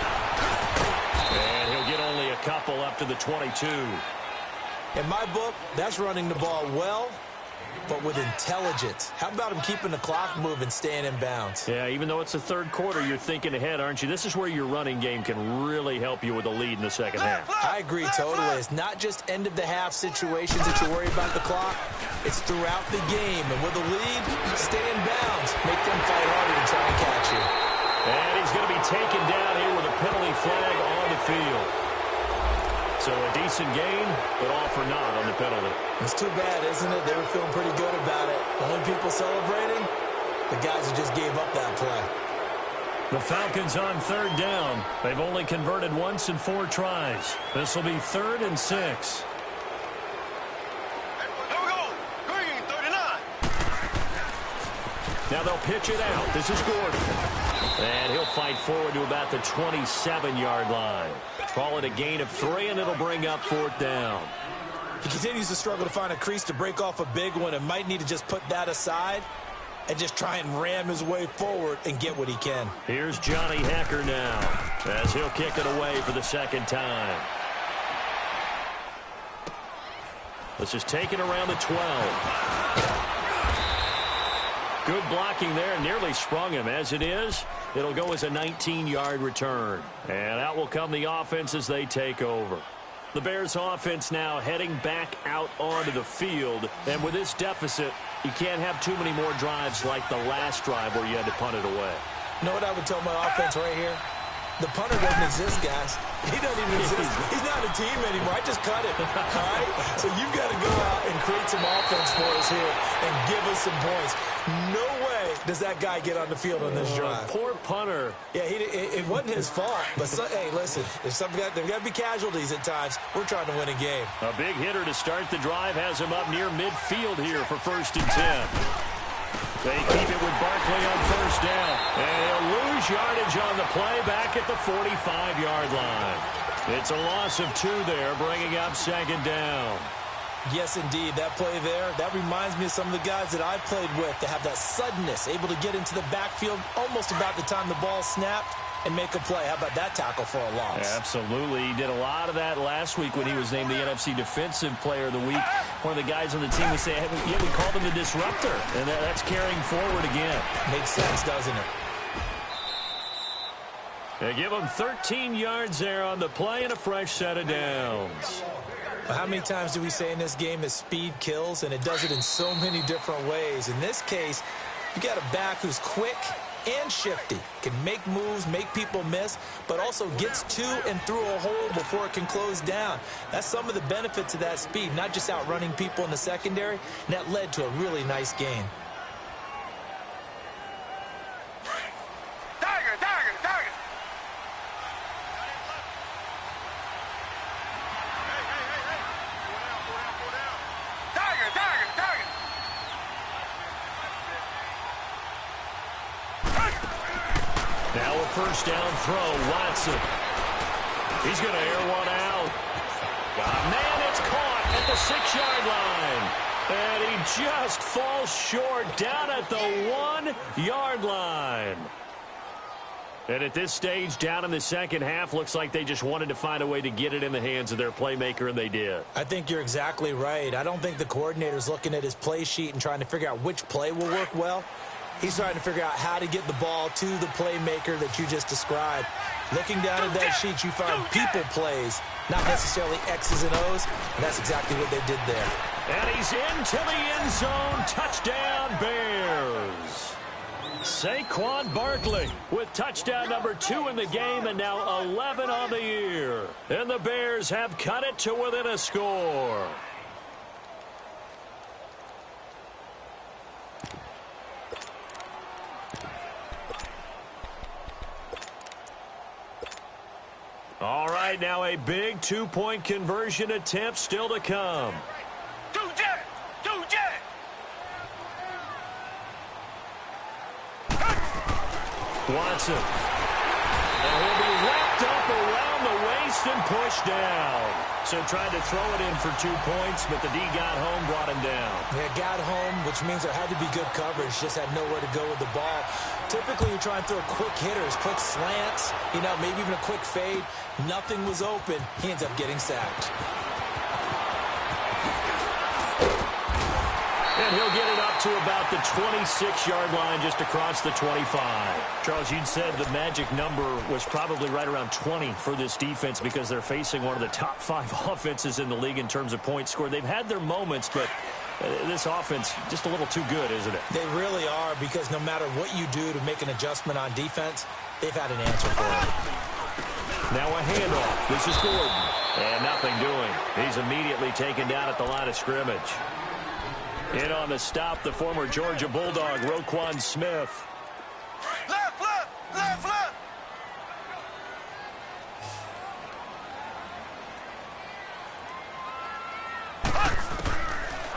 And he'll get only a couple up to the 22. In my book, that's running the ball well, but with intelligence. How about him keeping the clock moving, staying in bounds? Yeah, even though it's the third quarter, you're thinking ahead, aren't you? This is where your running game can really help you with a lead in the second half. I agree totally. It's not just end-of-the-half situations that you worry about the clock. It's throughout the game. And with a lead, stay in bounds. Make them fight harder to try and catch you. And he's going to be taken down here with a penalty flag on the field. So a decent gain, but all for naught on the penalty. It's too bad, isn't it? They were feeling pretty good about it. The only people celebrating, the guys who just gave up that play. The Falcons on third down. They've only converted once in 4 tries. This will be 3rd and 6. Here we go. Green, 39. Now they'll pitch it out. This is Gordon. And he'll fight forward to about the 27-yard line. Call it a gain of 3, and it'll bring up 4th down. He continues to struggle to find a crease to break off a big one and might need to just put that aside and just try and ram his way forward and get what he can. Here's Johnny Hecker now as he'll kick it away for the second time. This is taken around the 12. Good blocking there, nearly sprung him. As it is, it'll go as a 19-yard return. And out will come the offense as they take over. The Bears offense now heading back out onto the field. And with this deficit, you can't have too many more drives like the last drive where you had to punt it away. You know what I would tell my offense right here? The punter doesn't exist, guys. He doesn't even exist. He's not a team anymore. I just cut it. All right? So you've got to go out and create some offense for us here and give us some points. No way does that guy get on the field on this drive. Poor punter. Yeah, it wasn't his fault. But, hey, listen, there's got to be casualties at times. We're trying to win a game. A big hitter to start the drive has him up near midfield here for 1st and 10. They keep it with Barkley on first down. And he'll lose yardage on the play back at the 45-yard line. It's a loss of 2 there, bringing up second down. Yes, indeed. That play there, that reminds me of some of the guys that I played with that have that suddenness, able to get into the backfield almost about the time the ball snapped and make a play. How about that tackle for a loss? Absolutely. He did a lot of that last week when he was named the NFC Defensive Player of the Week. One of the guys on the team would say, hey, yeah, we called him the disruptor, and that's carrying forward again. Makes sense, doesn't it? They give him 13 yards there on the play and a fresh set of downs. How many times do we say in this game that speed kills, and it does it in so many different ways? In this case, you got a back who's quick and shifty, can make moves, make people miss, but also gets to and through a hole before it can close down. That's some of the benefits of that speed, not just outrunning people in the secondary, and that led to a really nice gain. Now a first down throw, Watson. He's going to air one out. Man, it's caught at the 6-yard line. And he just falls short down at the 1-yard line. And at this stage, down in the second half, looks like they just wanted to find a way to get it in the hands of their playmaker, and they did. I think you're exactly right. I don't think the coordinator's looking at his play sheet and trying to figure out which play will work well. He's trying to figure out how to get the ball to the playmaker that you just described. Looking down at that sheet, you find people plays, not necessarily X's and O's, and that's exactly what they did there. And he's into the end zone. Touchdown, Bears. Saquon Barkley with touchdown number 2 in the game, and now 11 on the year. And the Bears have cut it to within a score. All right, now a big 2-point conversion attempt still to come. Watson. And he'll be wrapped up around the waist and pushed down. So tried to throw it in for 2 points, but the D got home, brought him down. Yeah, got home, which means there had to be good coverage. Just had nowhere to go with the ball. Typically, you try and throw quick hitters, quick slants, maybe even a quick fade. Nothing was open. He ends up getting sacked. And he'll get it up to about the 26-yard line, just across the 25. Charles, you'd said the magic number was probably right around 20 for this defense because they're facing one of the top 5 offenses in the league in terms of points scored. They've had their moments, but this offense just a little too good, isn't it? They really are, because no matter what you do to make an adjustment on defense, they've had an answer for it. Now a handoff. This is Gordon. And nothing doing. He's immediately taken down at the line of scrimmage. In on the stop, the former Georgia Bulldog, Roquan Smith. Left, left, left, left.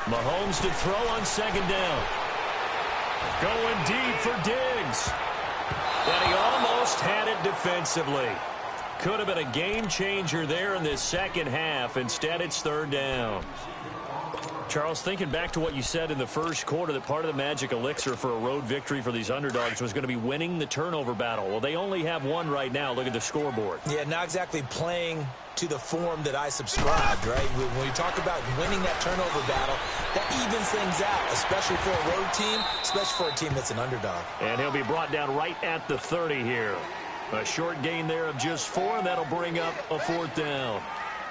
Mahomes to throw on second down. Going deep for Diggs. And he almost had it defensively. Could have been a game changer there in this second half. Instead, it's third down. Charles, thinking back to what you said in the first quarter, that part of the magic elixir for a road victory for these underdogs was going to be winning the turnover battle. Well, they only have one right now. Look at the scoreboard. Yeah, not exactly playing to the form that I subscribed, right? When you talk about winning that turnover battle, that evens things out, especially for a road team, especially for a team that's an underdog. And he'll be brought down right at the 30 here. A short gain there of just 4, and that'll bring up a 4th down.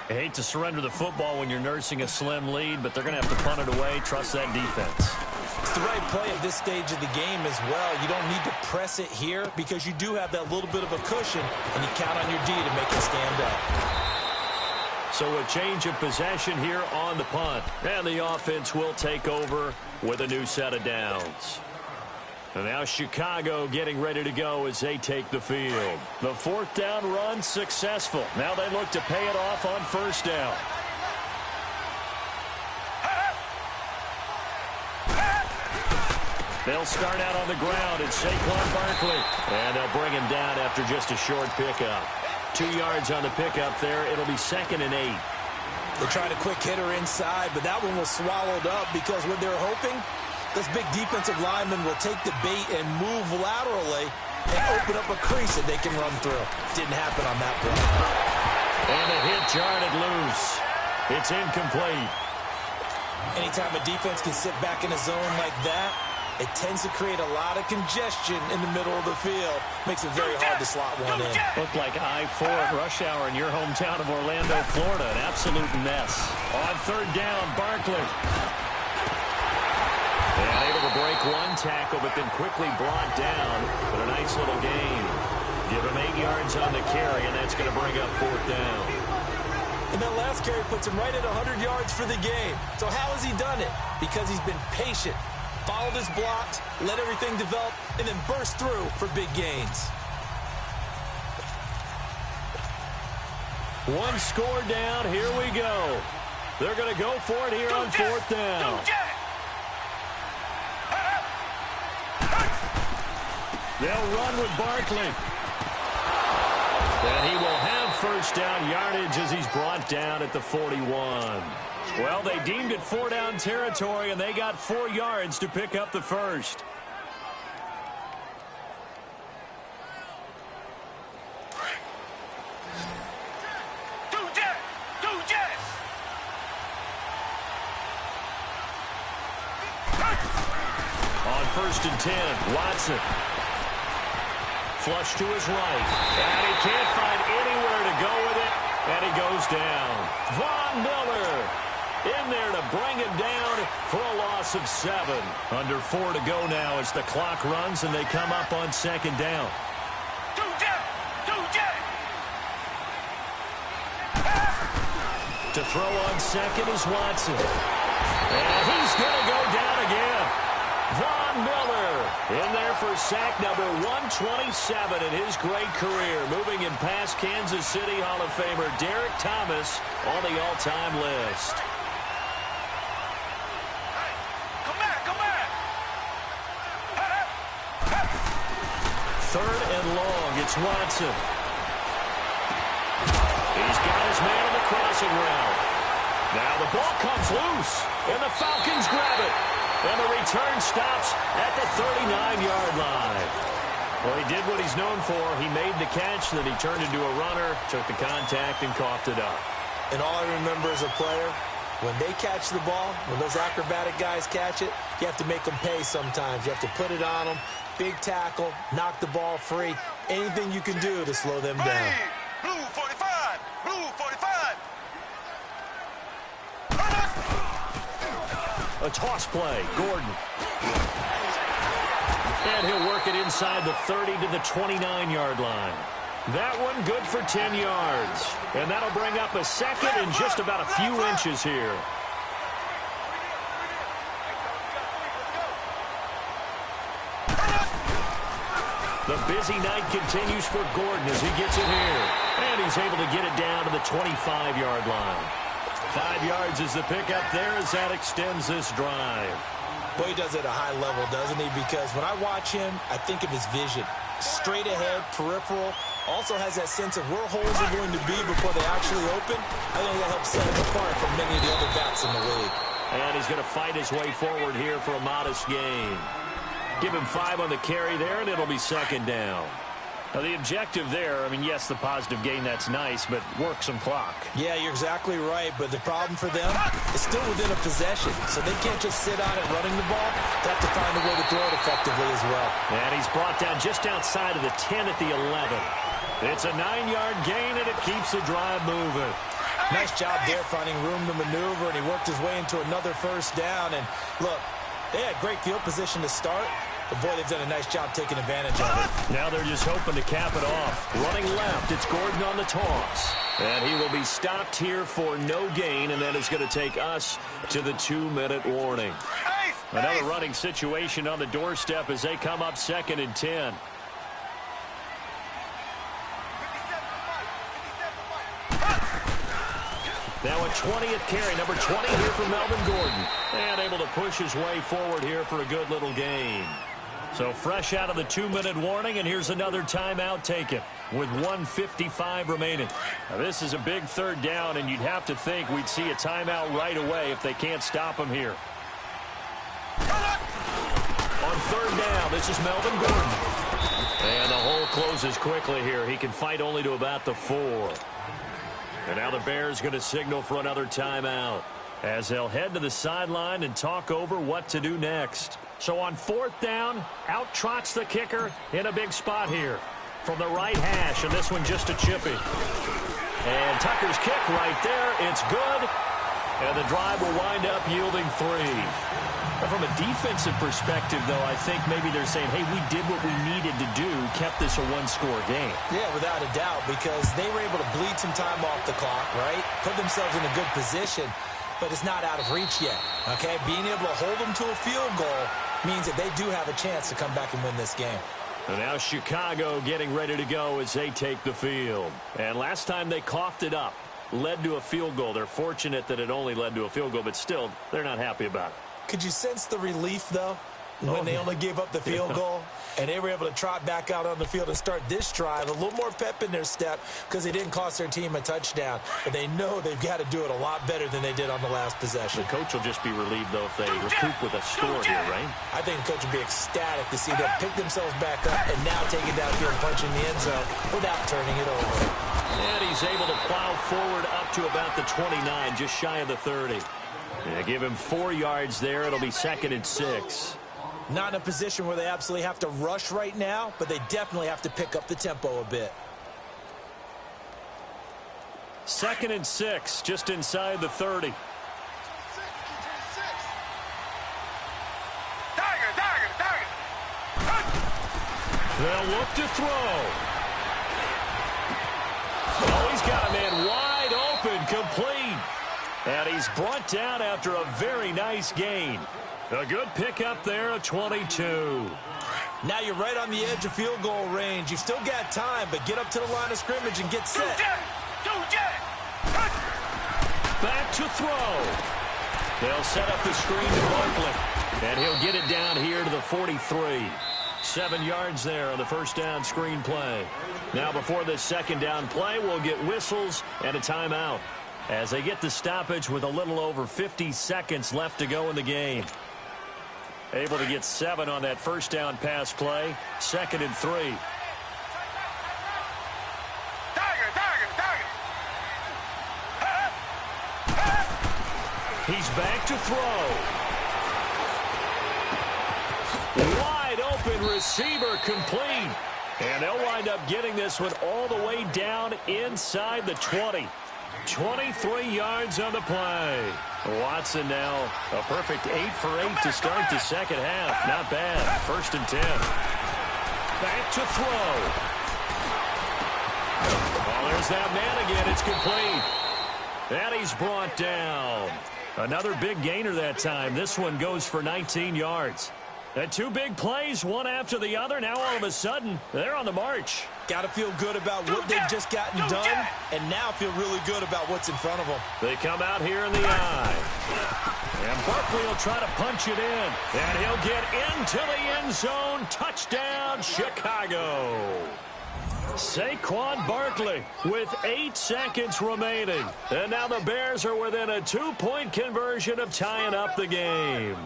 I hate to surrender the football when you're nursing a slim lead, but they're going to have to punt it away. Trust that defense. It's the right play at this stage of the game as well. You don't need to press it here because you do have that little bit of a cushion, and you count on your D to make it stand up. So a change of possession here on the punt. And the offense will take over with a new set of downs. And now Chicago getting ready to go as they take the field. The 4th down run successful. Now they look to pay it off on first down. They'll start out on the ground. It's Saquon Barkley. And they'll bring him down after just a short pickup. 2 yards on the pickup there. It'll be 2nd and 8. They tried a quick hitter inside, but that one was swallowed up because what they're hoping, this big defensive lineman will take the bait and move laterally and open up a crease that they can run through. Didn't happen on that play. And a hit jarred it loose. It's incomplete. Anytime a defense can sit back in a zone like that, it tends to create a lot of congestion in the middle of the field. Makes it very hard to slot one in. Looked like I-4 at rush hour in your hometown of Orlando, Florida. An absolute mess. On 3rd down, Barkley. And able to break one tackle, but then quickly brought down. But a nice little gain. Give him 8 yards on the carry, and that's going to bring up 4th down. And that last carry puts him right at 100 yards for the game. So how has he done it? Because he's been patient. Followed his blocks, let everything develop, and then burst through for big gains. One score down. Here we go. They're going to go for it here on 4th down. They'll run with Barkley. And he will have 1st down yardage as he's brought down at the 41. Well, they deemed it 4-down territory, and they got 4 yards to pick up the 1st. On 1st and 10, Watson. Flush to his right. And he can't find anywhere to go with it. And he goes down. Von Miller in there to bring him down for a loss of 7. Under 4 to go now as the clock runs and they come up on 2nd down. To throw on 2nd is Watson. And he's going to go down again. Von Miller in there for sack number 127 in his great career. Moving him past Kansas City Hall of Famer Derek Thomas on the all-time list. Third and long, it's Watson. He's got his man on the crossing route. Now the ball comes loose, and the Falcons grab it. And the return stops at the 39-yard line. Well, he did what he's known for. He made the catch, then he turned into a runner, took the contact, and coughed it up. And all I remember as a player, when they catch the ball, when those acrobatic guys catch it, you have to make them pay sometimes. You have to put it on them. Big tackle, knock the ball free. Anything you can do to slow them down. Blue 45! Blue 45! A toss play, Gordon. And he'll work it inside the 30 to the 29-yard line. That one good for 10 yards. And that'll bring up a 2nd and just about a few inches here. The busy night continues for Gordon as he gets it here. And he's able to get it down to the 25-yard line. 5 yards is the pickup there as that extends this drive. Boy, he does it at a high level, doesn't he? Because when I watch him, I think of his vision. Straight ahead, peripheral. Also has that sense of where holes are going to be before they actually open. I think that helps set him apart from many of the other backs in the league. And he's going to fight his way forward here for a modest gain. Give him 5 on the carry there, and it'll be 2nd down. Now, the objective there, I mean, yes, the positive gain, that's nice, but work some clock. Yeah, you're exactly right, but the problem for them is still within a possession, so they can't just sit on it running the ball. They have to find a way to throw it effectively as well. And he's brought down just outside of the 10 at the 11. It's a 9-yard gain, and it keeps the drive moving. Nice job there finding room to maneuver, and he worked his way into another 1st down. And look, they had great field position to start, but boy, they've done a nice job taking advantage of it. Now they're just hoping to cap it off. Running left, it's Gordon on the toss. And he will be stopped here for no gain, and that is going to take us to the 2-minute warning. Another running situation on the doorstep as they come up 2nd and 10. Now a 20th carry. Number 20 here for Melvin Gordon. And able to push his way forward here for a good little gain. So fresh out of the 2-minute warning, and here's another timeout taken with 1:55 remaining. Now, this is a big third down, and you'd have to think we'd see a timeout right away if they can't stop him here. On third down, this is Melvin Gordon. And the hole closes quickly here. He can fight only to about the 4. And now the Bears going to signal for another timeout as they'll head to the sideline and talk over what to do next. So on fourth down, out trots the kicker in a big spot here from the right hash, and this one just a chippy. And Tucker's kick right there. It's good. And the drive will wind up yielding 3. But from a defensive perspective, though, I think maybe they're saying, hey, we did what we needed to do, kept this a one-score game. Yeah, without a doubt, because they were able to bleed some time off the clock, right? Put themselves in a good position, but it's not out of reach yet, okay? Being able to hold them to a field goal means that they do have a chance to come back and win this game. And now Chicago getting ready to go as they take the field. And last time they coughed it up, led to a field goal. They're fortunate that it only led to a field goal, but still, they're not happy about it. Could you sense the relief, though, when they only gave up the field goal and they were able to trot back out on the field and start this drive? A little more pep in their step because they didn't cost their team a touchdown. But they know they've got to do it a lot better than they did on the last possession. The coach will just be relieved, though, if they recoup with a score here, right? I think the coach will be ecstatic to see them pick themselves back up and now take it downfield and punch in the end zone without turning it over. And he's able to plow forward up to about the 29, just shy of the 30. Yeah, give him 4 yards there. It'll be 2nd and 6. Not in a position where they absolutely have to rush right now, but they definitely have to pick up the tempo a bit. 2nd and 6, just inside the 30. They'll look to throw. Oh, he's got a man wide open, complete. And he's brought down after a very nice gain. A good pickup there, a 22. Now you're right on the edge of field goal range. You've still got time, but get up to the line of scrimmage and get set. Back to throw. They'll set up the screen to Barkley. And he'll get it down here to the 43. 7 yards there on the first down screen play. Now before this second down play, we'll get whistles and a timeout as they get the stoppage with a little over 50 seconds left to go in the game. Able to get 7 on that first down pass play. 2nd and 3. He's back to throw. Wide open receiver, complete. And they'll wind up getting this one all the way down inside the 20. 23 yards on the play. Watson now a perfect 8 for 8 to start the second half. Not bad. 1st and 10. Back to throw. Well, there's that man again. It's complete. And he's brought down. Another big gainer that time. This one goes for 19 yards. And 2 big plays, one after the other. Now all of a sudden, they're on the march. Got to feel good about what they've just gotten done, and now feel really good about what's in front of them. They come out here in the eye. And Barkley will try to punch it in. And he'll get into the end zone. Touchdown, Chicago. Saquon Barkley with 8 seconds remaining. And now the Bears are within a 2-point conversion of tying up the game.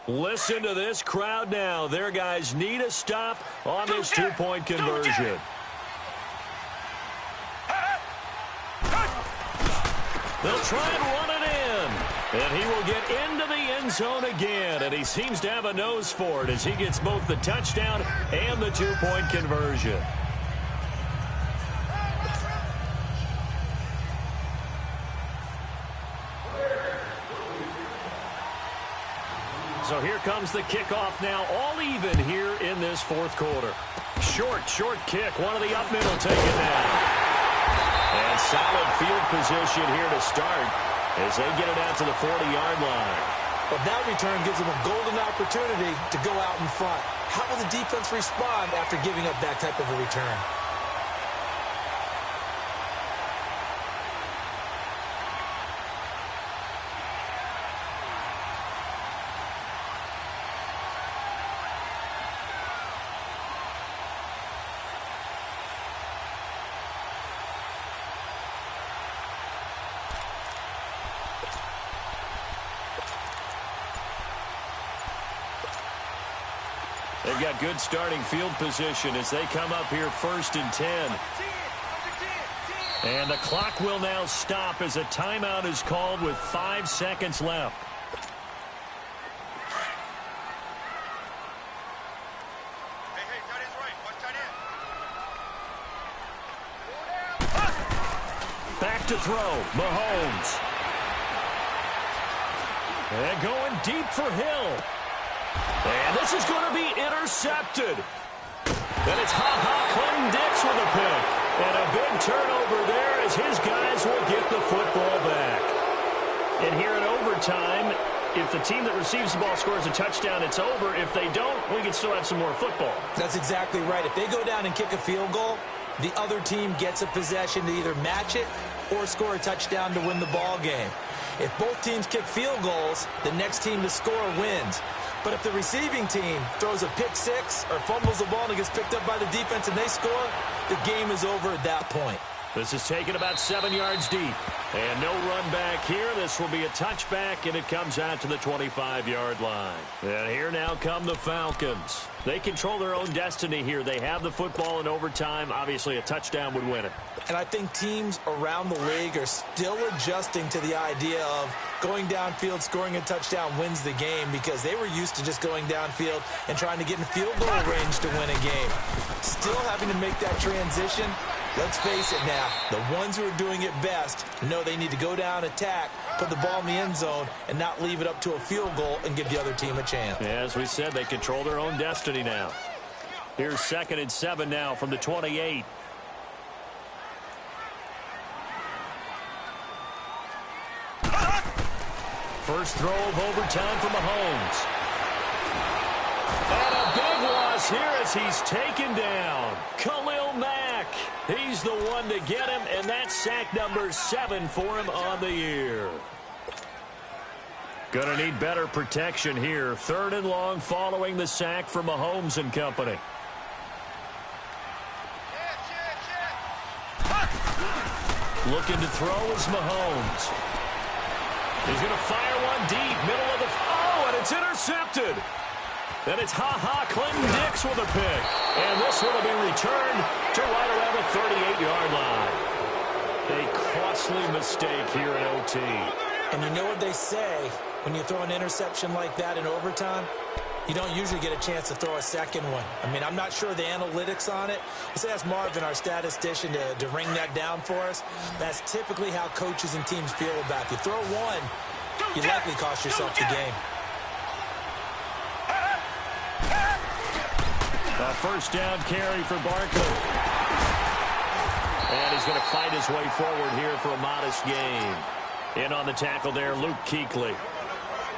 Listen to this crowd now. Their guys need a stop on this 2-point conversion. They'll try and run it in. And he will get into the end zone again. And he seems to have a nose for it as he gets both the touchdown and the 2-point conversion. So here comes the kickoff now, all even here in this 4th quarter. Short kick. One of the up middle taken down. And solid field position here to start as they get it out to the 40-yard line. But that return gives them a golden opportunity to go out in front. How will the defense respond after giving up that type of a return? They've got good starting field position as they come up here 1st and 10. And the clock will now stop as a timeout is called with 5 seconds left. Hey, tight end's right. Watch tight end. Back to throw, Mahomes. And going deep for Hill. And this is going to be intercepted. And it's Clinton-Dix with a pick. And a big turnover there as his guys will get the football back. And here in overtime, if the team that receives the ball scores a touchdown, it's over. If they don't, we can still have some more football. That's exactly right. If they go down and kick a field goal, the other team gets a possession to either match it or score a touchdown to win the ball game. If both teams kick field goals, the next team to score wins. But if the receiving team throws a pick six or fumbles the ball and it gets picked up by the defense and they score, the game is over at that point. This is taken about 7 yards deep. And no run back here. This will be a touchback, and it comes out to the 25-yard line. And here now come the Falcons. They control their own destiny here. They have the football in overtime. Obviously, a touchdown would win it. And I think teams around the league are still adjusting to the idea of going downfield, scoring a touchdown wins the game because they were used to just going downfield and trying to get in field goal range to win a game. Still having to make that transition. Let's face it now, the ones who are doing it best know they need to go down, attack, put the ball in the end zone, and not leave it up to a field goal and give the other team a chance. Yeah, as we said, they control their own destiny now. Here's 2nd and 7 now from the 28. First throw of overtime for Mahomes. And a big loss here as he's taken down. Khalil Mack. He's the one to get him, and that's sack number 7 for him on the year. Gonna need better protection here. 3rd and long following the sack from Mahomes and company. Looking to throw is Mahomes. He's going to fire one deep, middle of the... Oh, and it's intercepted. Then it's Clinton-Dix with a pick. And this one will be returned to right around the 38-yard line. A costly mistake here in OT. And you know what they say, when you throw an interception like that in overtime, you don't usually get a chance to throw a second one. I mean, I'm not sure the analytics on it. Let's ask Marvin, our statistician, to ring that down for us. That's typically how coaches and teams feel about it. You throw one, you likely cost yourself the game. A first down carry for Barkley. And he's going to fight his way forward here for a modest gain. In on the tackle there, Luke Kuechly.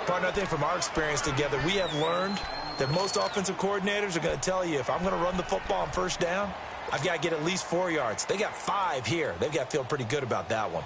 Partner, I think from our experience together, we have learned that most offensive coordinators are going to tell you, if I'm going to run the football on first down, I've got to get at least 4 yards. They got 5 here. They've got to feel pretty good about that one.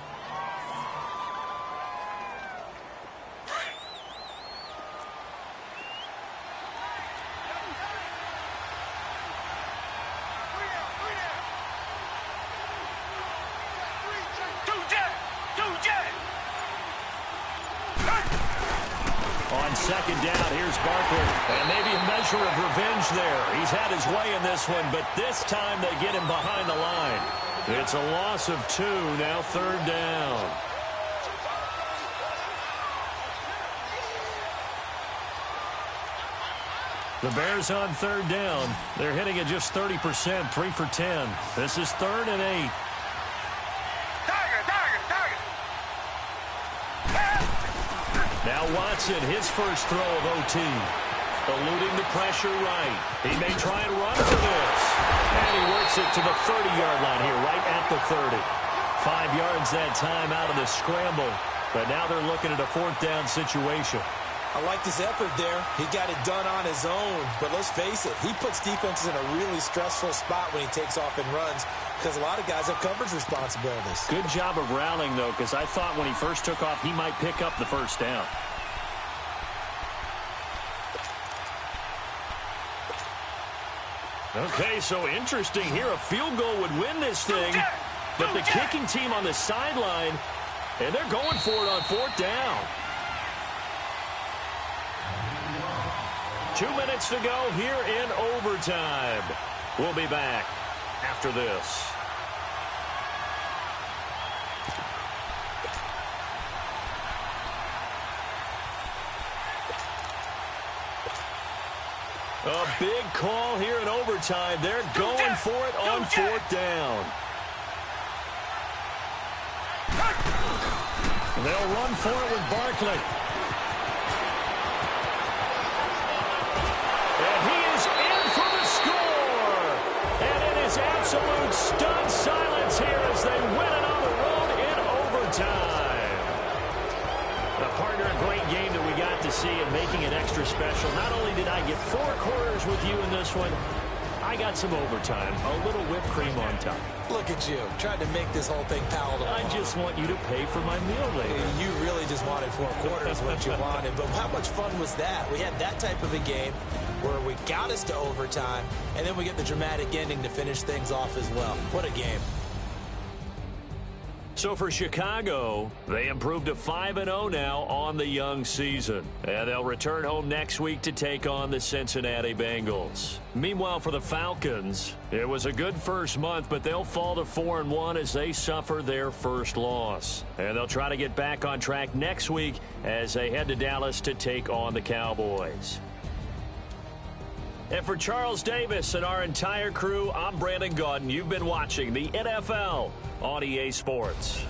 On second down, here's Barkley. And maybe a measure of revenge there. He's had his way in this one, but this time they get him behind the line. It's a loss of 2, now 3rd down. The Bears on 3rd down. They're hitting at just 30%, 3 for 10. This is 3rd and 8. Now Watson, his first throw of OT. Eluding the pressure right. He may try and run for this. And he works it to the 30-yard line here, right at the 30. 5 yards that time out of the scramble. But now they're looking at a 4th down situation. I like his effort there. He got it done on his own. But let's face it, he puts defenses in a really stressful spot when he takes off and runs because a lot of guys have coverage responsibilities. Good job of rallying, though, because I thought when he first took off, he might pick up the 1st down. Okay, so interesting here. A field goal would win this thing. But the kicking team on the sideline, and they're going for it on 4th down. 2 minutes to go here in overtime. We'll be back after this. A big call here in overtime. They're going for it on 4th down. They'll run for it with Barkley. Absolute stunned silence here as they win it on the road in overtime. A partner, a great game that we got to see and making it extra special. Not only did I get 4 quarters with you in this one, I got some overtime, a little whipped cream on top. Look at you, trying to make this whole thing palatable. I just want you to pay for my meal later. You really just wanted 4 quarters, what you wanted. But how much fun was that? We had that type of a game where we got us to overtime, and then we get the dramatic ending to finish things off as well. What a game. So for Chicago, they improved to 5-0 now on the young season. And they'll return home next week to take on the Cincinnati Bengals. Meanwhile, for the Falcons, it was a good first month, but they'll fall to 4-1 as they suffer their first loss. And they'll try to get back on track next week as they head to Dallas to take on the Cowboys. And for Charles Davis and our entire crew, I'm Brandon Gaudin. You've been watching the NFL on EA Sports.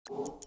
you